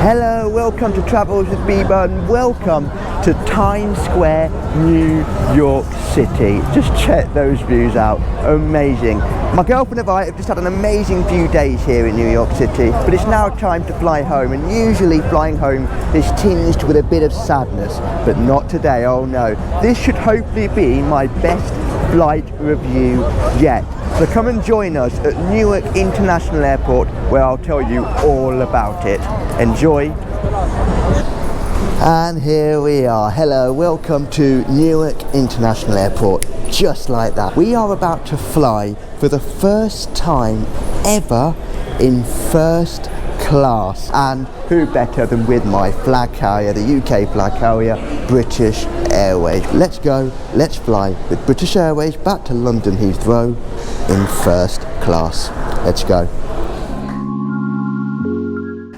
Hello, welcome to Travels with Bieber and welcome to Times Square, New York City. Just check those views out, amazing. My girlfriend and I have just had an amazing few days here in New York City, but it's now time to fly home, and usually flying home is tinged with a bit of sadness, but not today, oh no. This should hopefully be my best flight review yet. So come and join us at Newark International Airport, where I'll tell you all about it. Enjoy. And here we are. Hello, welcome to Newark International Airport. Just like that. We are about to fly for the first time ever in first class. And who better than with my flag carrier, the UK flag carrier, British Airways. Let's go, let's fly with British Airways back to London Heathrow in first class. Let's go.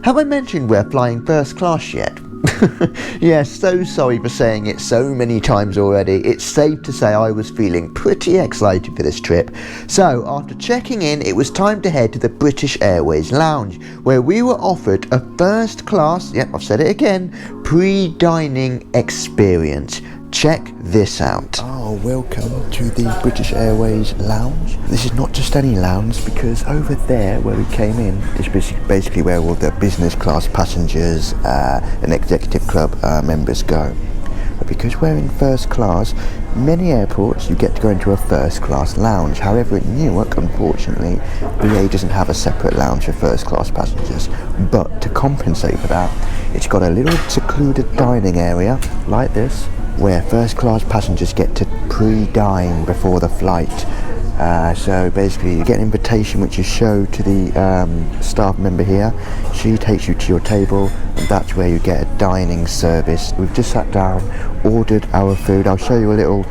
Have I mentioned we're flying first class yet? Yes, so sorry for saying it so many times already. It's safe to say I was feeling pretty excited for this trip. So after checking in, it was time to head to the British Airways lounge, where we were offered a first class, yep, I've said it again, pre-dining experience. Check this out. Oh, welcome to the British Airways lounge. This is not just any lounge, because over there where we came in is basically where all the business class passengers and executive club members go. But because we're in first class, many airports you get to go into a first class lounge. However, in Newark, unfortunately, BA doesn't have a separate lounge for first class passengers. But to compensate for that, it's got a little secluded dining area like this, where first class passengers get to pre-dine before the flight. So basically you get an invitation which you show to the staff member here. She takes you to your table, and that's where you get a dining service. We've just sat down, ordered our food. I'll show you a little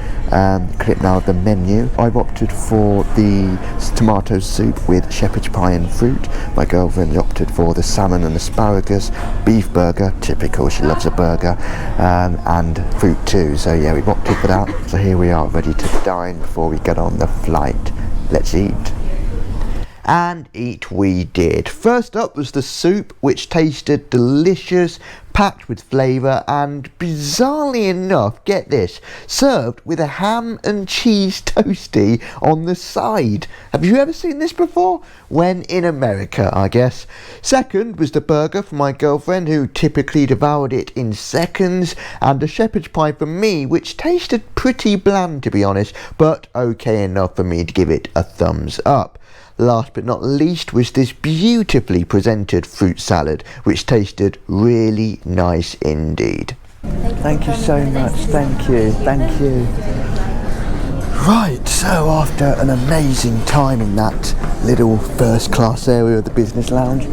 clip now of the menu. I've opted for the tomato soup with shepherd's pie and fruit. My girlfriend opted for the salmon and asparagus, beef burger, typical, she loves a burger, and fruit too. So yeah, we've opted for that. So here we are, ready to dine before we get on the flight. Let's eat. And eat we did. First up was the soup, which tasted delicious, packed with flavour, and bizarrely enough, get this, served with a ham and cheese toastie on the side. Have you ever seen this before? When in America, I guess. Second was the burger for my girlfriend, who typically devoured it in seconds, and a shepherd's pie for me, which tasted pretty bland to be honest, but okay enough for me to give it a thumbs up. Last but not least was this beautifully presented fruit salad, which tasted really nice indeed. Thank you so much, thank you. Right, so after an amazing time in that little first class area of the business lounge,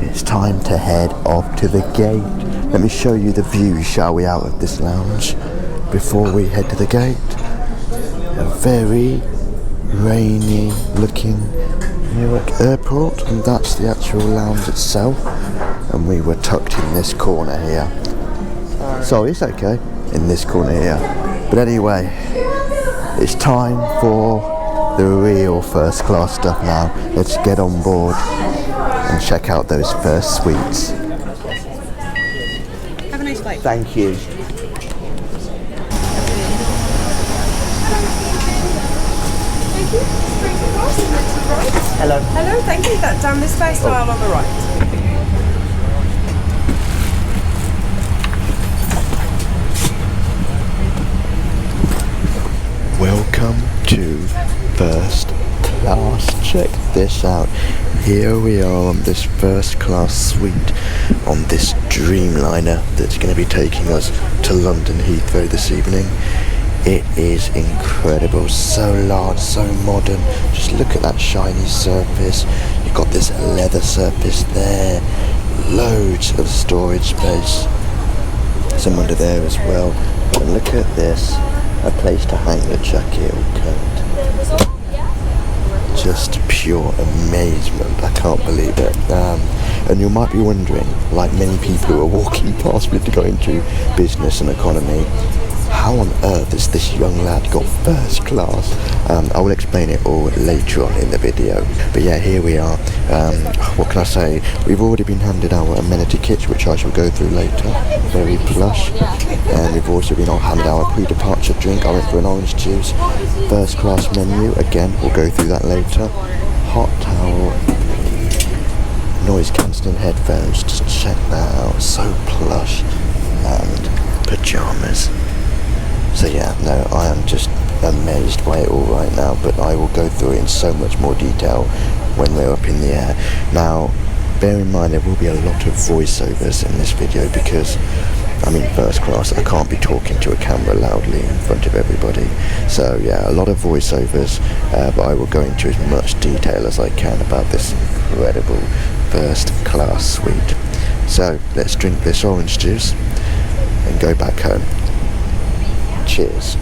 it's time to head off to the gate. Let me show you the view, shall we, out of this lounge before we head to the gate. A very rainy looking Newark Airport, and that's the actual lounge itself, and we were tucked in this corner here. Sorry, it's okay, in this corner here. But anyway, it's time for the real first class stuff now. Let's get on board and check out those first suites. Have a nice flight. Thank you. Hello. Hello, thank you. That down this first aisle on the right. Welcome to first class. Check this out. Here we are on this first class suite on this Dreamliner that's going to be taking us to London Heathrow this evening. It is incredible, so large, so modern. Just look at that shiny surface. You've got this leather surface there, loads of storage space, some under there as well. And look at this, a place to hang your jacket or coat. Just pure amazement, I can't believe it. And you might be wondering, like many people who are walking past me to go into business and economy, how on earth has this young lad got first class? I will explain it all later on in the video. But yeah, here we are. What can I say? We've already been handed our amenity kits, which I shall go through later. Very plush. And we've also been handed our pre-departure drink. I went for an orange juice. First class menu. Again, we'll go through that later. Hot towel. Noise cancelling headphones. Just check that out. So plush. And pyjamas. So yeah, no, I am just amazed by it all right now, but I will go through it in so much more detail when we're up in the air. Now, bear in mind there will be a lot of voiceovers in this video because I'm in first class. I can't be talking to a camera loudly in front of everybody. So yeah, a lot of voiceovers, but I will go into as much detail as I can about this incredible first class suite. So let's drink this orange juice and go back home. Cheers.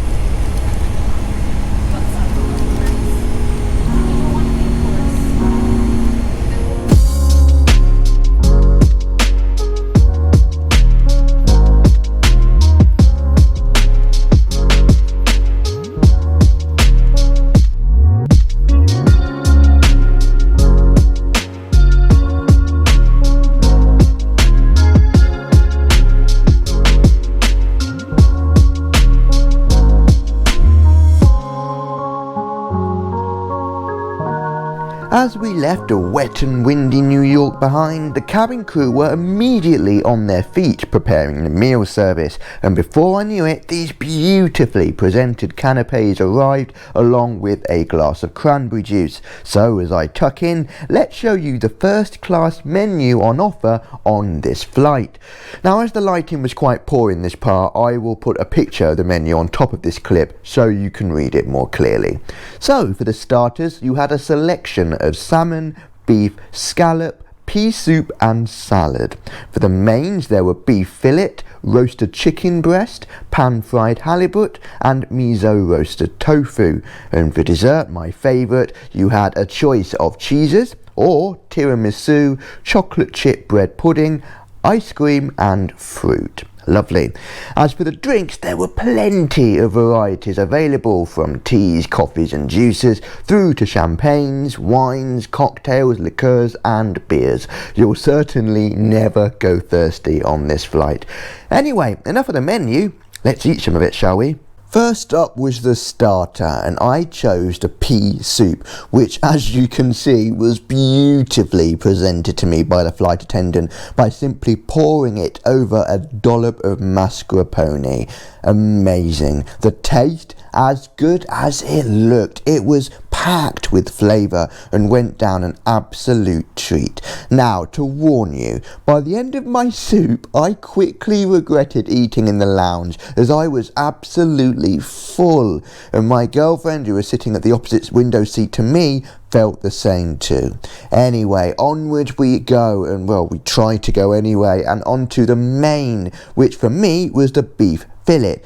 As we left a wet and windy New York behind, the cabin crew were immediately on their feet preparing the meal service, and before I knew it, these beautifully presented canapes arrived along with a glass of cranberry juice. So as I tuck in, let's show you the first class menu on offer on this flight. Now, as the lighting was quite poor in this part, I will put a picture of the menu on top of this clip so you can read it more clearly. So for the starters, you had a selection of salmon, beef, scallop, pea soup and salad. For the mains there were beef fillet, roasted chicken breast, pan-fried halibut and miso roasted tofu. And for dessert, my favourite, you had a choice of cheeses or tiramisu, chocolate chip bread pudding, ice cream and fruit. Lovely. As for the drinks, there were plenty of varieties available, from teas, coffees and juices through to champagnes, wines, cocktails, liqueurs and beers. You'll certainly never go thirsty on this flight. Anyway, enough of the menu. Let's eat some of it, shall we? First up was the starter, and I chose the pea soup, which as you can see was beautifully presented to me by the flight attendant by simply pouring it over a dollop of mascarpone. Amazing. The taste, as good as it looked. It was packed with flavour and went down an absolute treat. Now, to warn you, by the end of my soup, I quickly regretted eating in the lounge as I was absolutely full, and my girlfriend, who was sitting at the opposite window seat to me, felt the same too. Anyway, onwards we go, and well, we tried to go anyway, and onto the main, which for me was the beef fillet.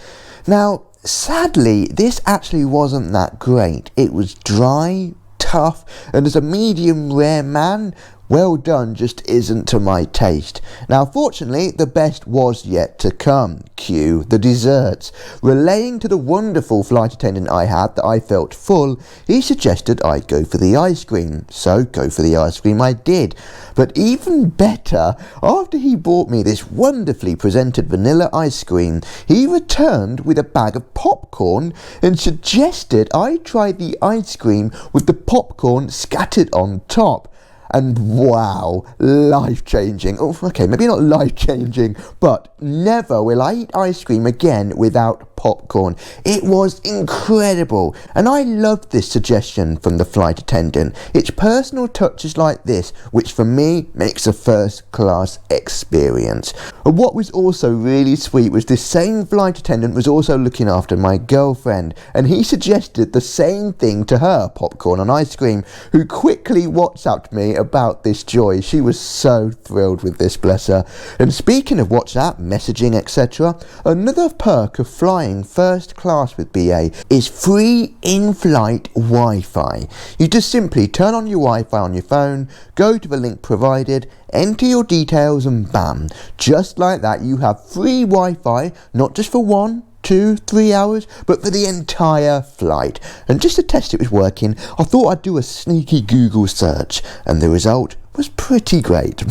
Now, sadly, this actually wasn't that great. It was dry, tough, and as a medium rare man, well done just isn't to my taste. Now, fortunately, the best was yet to come. Cue the desserts. Relaying to the wonderful flight attendant I had that I felt full, he suggested I go for the ice cream. So go for the ice cream I did. But even better, after he bought me this wonderfully presented vanilla ice cream, he returned with a bag of popcorn and suggested I try the ice cream with the popcorn scattered on top. And wow, life-changing. Oh, okay, maybe not life-changing, but never will I eat ice cream again without popcorn. It was incredible, and I loved this suggestion from the flight attendant. It's personal touches like this which for me makes a first-class experience. And what was also really sweet was this same flight attendant was also looking after my girlfriend, and he suggested the same thing to her, popcorn and ice cream, who quickly WhatsApped me about this joy. She was so thrilled with this, bless her. And speaking of WhatsApp, messaging, etc., another perk of flying first class with BA is free in-flight Wi-Fi. You just simply turn on your Wi-Fi on your phone, go to the link provided, enter your details and bam, just like that you have free Wi-Fi, not just for 1, 2-3 hours, but for the entire flight. And just to test it was working, I thought I'd do a sneaky Google search, and the result was pretty great.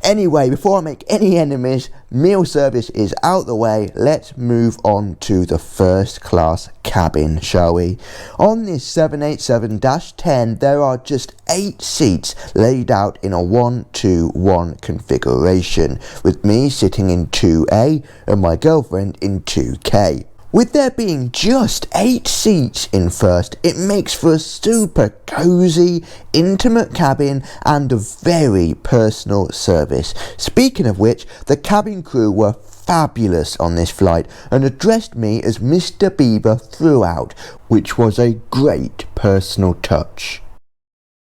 Anyway, before I make any enemies, meal service is out the way. Let's move on to the first class cabin, shall we? On this 787-10, there are just 8 seats laid out in a 1-2-1 configuration, with me sitting in 2A and my girlfriend in 2K. With there being just 8 seats in first, it makes for a super cosy, intimate cabin and a very personal service. Speaking of which, the cabin crew were fabulous on this flight and addressed me as Mr. Bieber throughout, which was a great personal touch.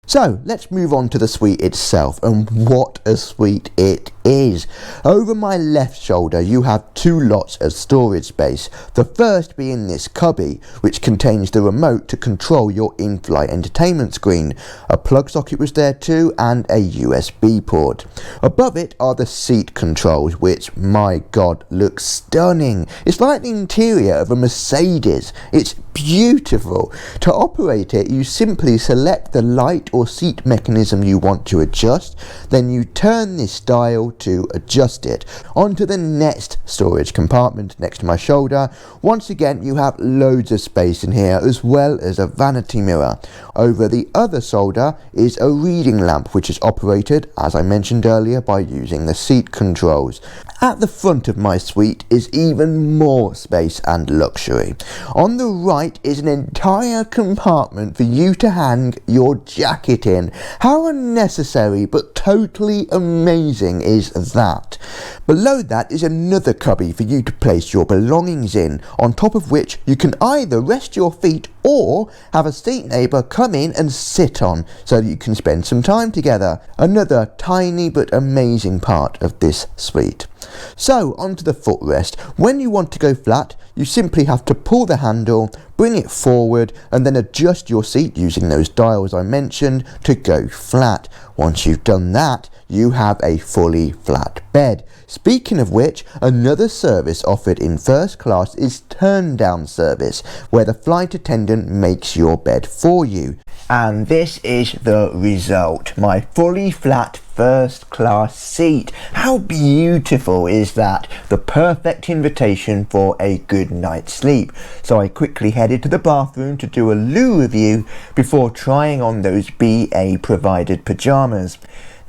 So let's move on to the suite itself, and what a suite it is. Over my left shoulder you have 2 lots of storage space, the first being this cubby which contains the remote to control your in-flight entertainment screen. A plug socket was there too and a USB port. Above it are the seat controls, which, my god, looks stunning. It's like the interior of a Mercedes. It's beautiful. To operate it, you simply select the light or seat mechanism you want to adjust, then you turn this dial to adjust it. Onto the next storage compartment next to my shoulder. Once again, you have loads of space in here, as well as a vanity mirror. Over the other shoulder is a reading lamp, which is operated, as I mentioned earlier, by using the seat controls. At the front of my suite is even more space and luxury. On the right is an entire compartment for you to hang your jacket in. How unnecessary but totally amazing is that? Below that is another cubby for you to place your belongings in, on top of which you can either rest your feet or have a seat neighbour come in and sit on, so that you can spend some time together. Another tiny but amazing part of this suite. So onto the footrest. When you want to go flat, you simply have to pull the handle, bring it forward and then adjust your seat using those dials I mentioned to go flat. Once you've done that, you have a fully flat bed. Speaking of which, another service offered in first class is turn down service, where the flight attendant makes your bed for you. And this is the result, my fully flat first class seat. How beautiful is that? The perfect invitation for a good night's sleep. So I quickly headed to the bathroom to do a loo review before trying on those BA provided pyjamas.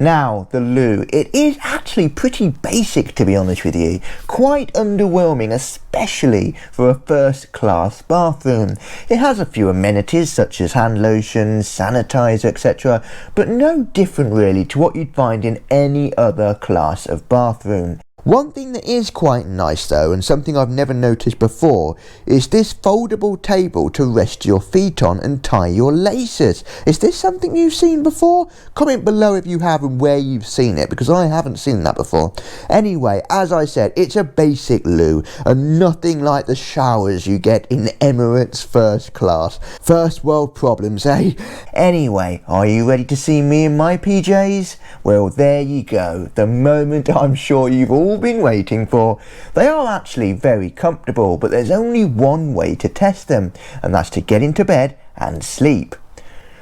Now, the loo, it is actually pretty basic, to be honest with you. Quite underwhelming, especially for a first class bathroom. It has a few amenities such as hand lotion, sanitizer, etc., but no different really to what you'd find in any other class of bathroom. One thing that is quite nice though, and something I've never noticed before, is this foldable table to rest your feet on and tie your laces. Is this something you've seen before? Comment below if you have and where you've seen it, because I haven't seen that before. Anyway, as I said, it's a basic loo and nothing like the showers you get in Emirates first class. First world problems, eh? Anyway, are you ready to see me in my PJs? Well, there you go, the moment I'm sure you've all been waiting for. They are actually very comfortable, but there's only one way to test them, and that's to get into bed and sleep.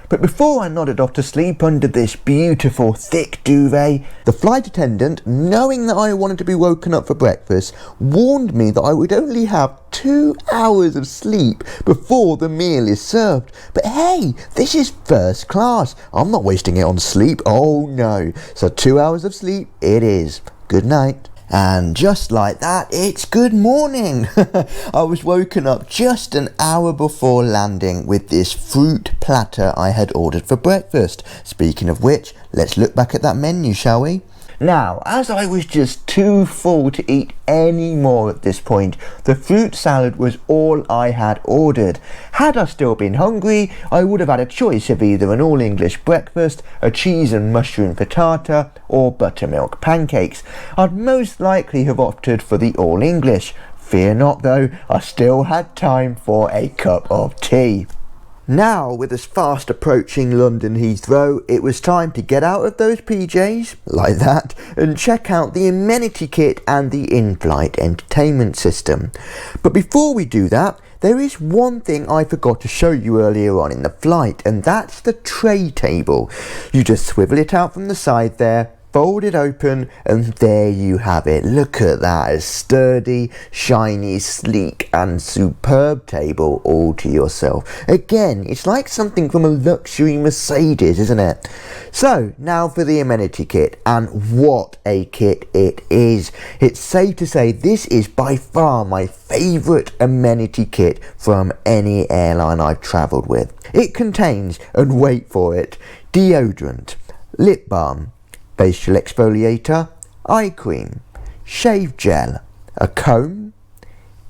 But before I nodded off to sleep under this beautiful thick duvet, the flight attendant, knowing that I wanted to be woken up for breakfast, warned me that I would only have 2 hours of sleep before the meal is served. But hey, this is first class. I'm not wasting it on sleep. Oh no. So 2 hours of sleep it is. Good night. And just like that, it's good morning. I was woken up just an hour before landing with this fruit platter I had ordered for breakfast. Speaking of which, let's look back at that menu, shall we? Now, as I was just too full to eat any more at this point, the fruit salad was all I had ordered. Had I still been hungry, I would have had a choice of either an all-English breakfast, a cheese and mushroom frittata, or buttermilk pancakes. I'd most likely have opted for the all-English. Fear not though, I still had time for a cup of tea. Now, with us fast approaching London Heathrow, it was time to get out of those PJs, like that, and check out the amenity kit and the in-flight entertainment system. But before we do that, there is one thing I forgot to show you earlier on in the flight, and that's the tray table. You just swivel it out from the side there, fold it open, and there you have it. Look at that, a sturdy, shiny, sleek and superb table all to yourself. Again, it's like something from a luxury Mercedes, isn't it? So now for the amenity kit, and what a kit it is. It's safe to say this is by far my favourite amenity kit from any airline I've travelled with. It contains, and wait for it, deodorant, lip balm, facial exfoliator, eye cream, shave gel, a comb,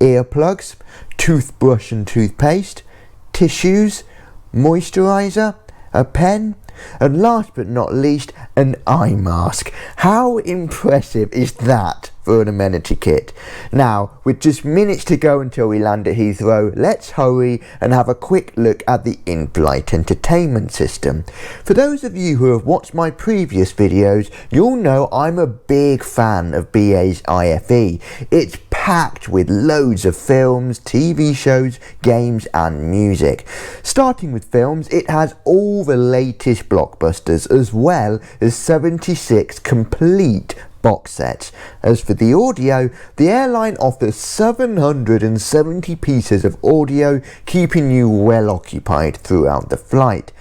earplugs, toothbrush and toothpaste, tissues, moisturiser, a pen, and last but not least, an eye mask. How impressive is that for an amenity kit? Now, with just minutes to go until we land at Heathrow, let's hurry and have a quick look at the in-flight entertainment system. For those of you who have watched my previous videos, you'll know I'm a big fan of BA's IFE. It's packed with loads of films, TV shows, games and music. Starting with films, it has all the latest blockbusters as well as 76 complete box sets. As for the audio, the airline offers 770 pieces of audio, keeping you well occupied throughout the flight.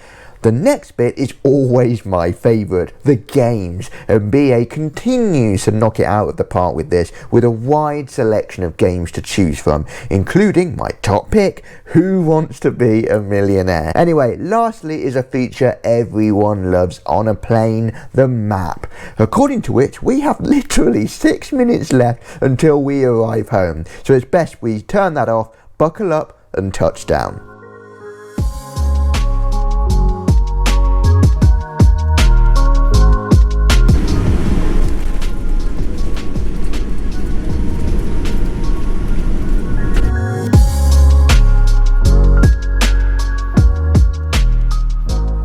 The next bit is always my favourite, the games, and BA continues to knock it out of the park with this, with a wide selection of games to choose from, including my top pick, Who Wants to Be a Millionaire? Anyway, lastly is a feature everyone loves on a plane, the map, according to which we have literally 6 minutes left until we arrive home, so it's best we turn that off, buckle up and touch down.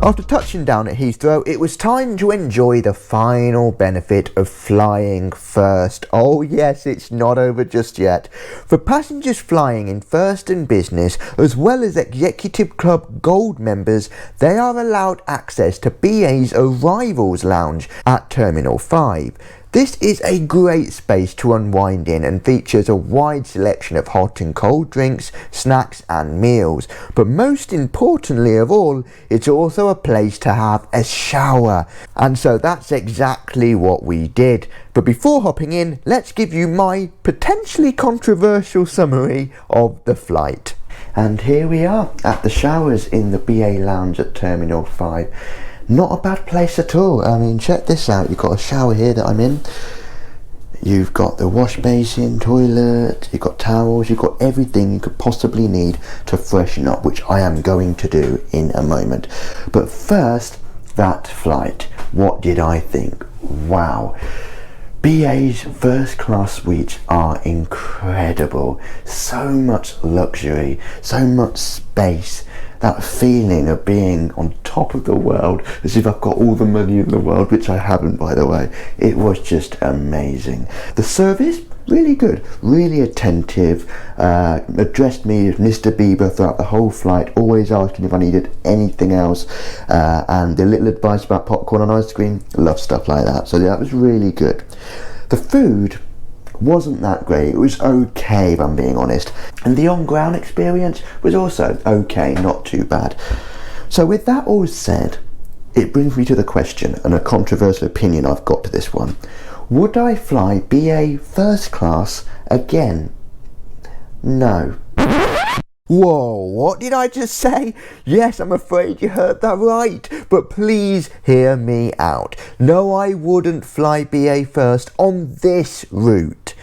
After touching down at Heathrow, it was time to enjoy the final benefit of flying first. Oh yes, it's not over just yet. For passengers flying in first and business, as well as Executive Club Gold members, they are allowed access to BA's Arrivals Lounge at Terminal 5. This is a great space to unwind in and features a wide selection of hot and cold drinks, snacks and meals. But most importantly of all, it's also a place to have a shower. And so that's exactly what we did. But before hopping in, let's give you my potentially controversial summary of the flight. And here we are at the showers in the BA Lounge at Terminal 5. Not a bad place at all. I mean, check this out. You've got a shower here that I'm in. You've got the wash basin, toilet, you've got towels, you've got everything you could possibly need to freshen up, which I am going to do in a moment. But first, that flight. What did I think? Wow. BA's first class suites are incredible. So much luxury, so much space. That feeling of being on top of the world, as if I've got all the money in the world, which I haven't, by the way. It was just amazing. The service, really good, really attentive, addressed me as Mr. Bieber throughout the whole flight, always asking if I needed anything else, and the little advice about popcorn and ice cream, love stuff like that. So that was really good. The food wasn't that great. It was okay, if I'm being honest, and the on-ground experience was also okay, not too bad. So with that all said, it brings me to the question and a controversial opinion I've got to this one. Would I fly BA first class again? No. Whoa, what did I just say? Yes, I'm afraid you heard that right, but please hear me out. No, I wouldn't fly BA first on this route.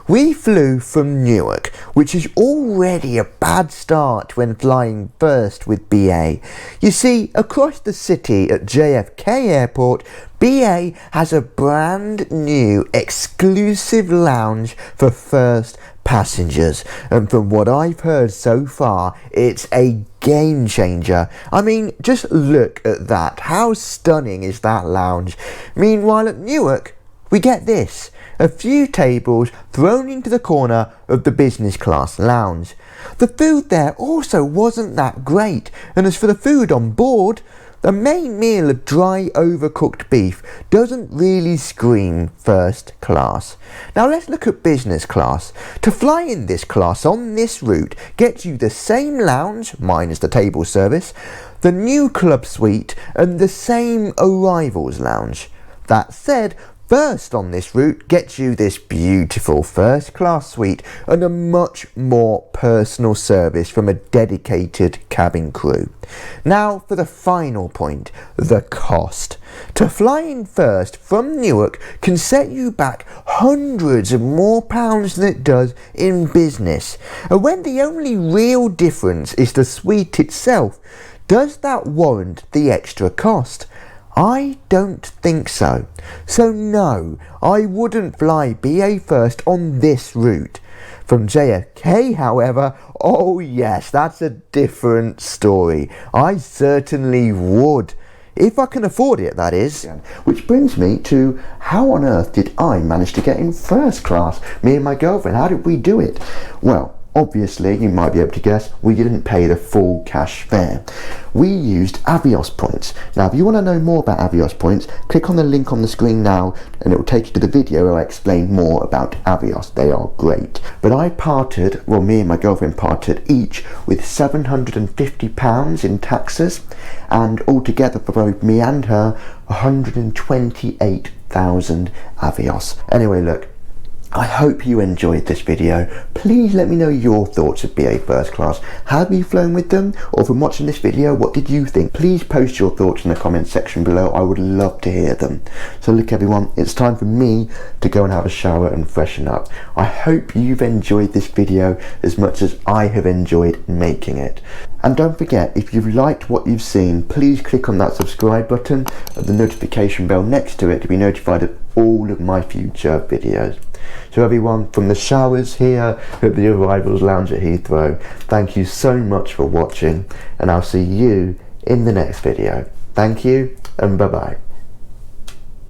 We flew from Newark, which is already a bad start when flying first with BA. You see, across the city at JFK Airport, BA has a brand new exclusive lounge for first passengers, and from what I've heard so far, it's a game changer. I mean, just look at that. How stunning is that lounge? Meanwhile at Newark, we get this. A few tables thrown into the corner of the business class lounge. The food there also wasn't that great, and as for the food on board, the main meal of dry overcooked beef doesn't really scream first class. Now let's look at business class. To fly in this class on this route gets you the same lounge, minus the table service, the new club suite and the same arrivals lounge. That said, first on this route gets you this beautiful first class suite and a much more personal service from a dedicated cabin crew. Now for the final point, the cost. To fly in first from Newark can set you back hundreds of more pounds than it does in business. And when the only real difference is the suite itself, does that warrant the extra cost? I don't think so. So no, I wouldn't fly BA First on this route. From JFK, however, oh yes, that's a different story. I certainly would. If I can afford it, that is. Which brings me to, how on earth did I manage to get in first class? Me and my girlfriend, how did we do it? Well, obviously, you might be able to guess, we didn't pay the full cash fare. We used Avios points. Now, if you want to know more about Avios points, click on the link on the screen now and it will take you to the video where I explain more about Avios. They are great. But I parted, well, me and my girlfriend parted each with £750 in taxes, and altogether for both me and her, 128,000 Avios. Anyway, look, I hope you enjoyed this video. Please let me know your thoughts of BA First Class. Have you flown with them? Or from watching this video, what did you think? Please post your thoughts in the comment section below. I would love to hear them. So look everyone, it's time for me to go and have a shower and freshen up. I hope you've enjoyed this video as much as I have enjoyed making it. And don't forget, if you've liked what you've seen, please click on that subscribe button and the notification bell next to it to be notified of all of my future videos. So everyone, from the showers here at the Arrivals Lounge at Heathrow, thank you so much for watching, and I'll see you in the next video. Thank you, and bye bye.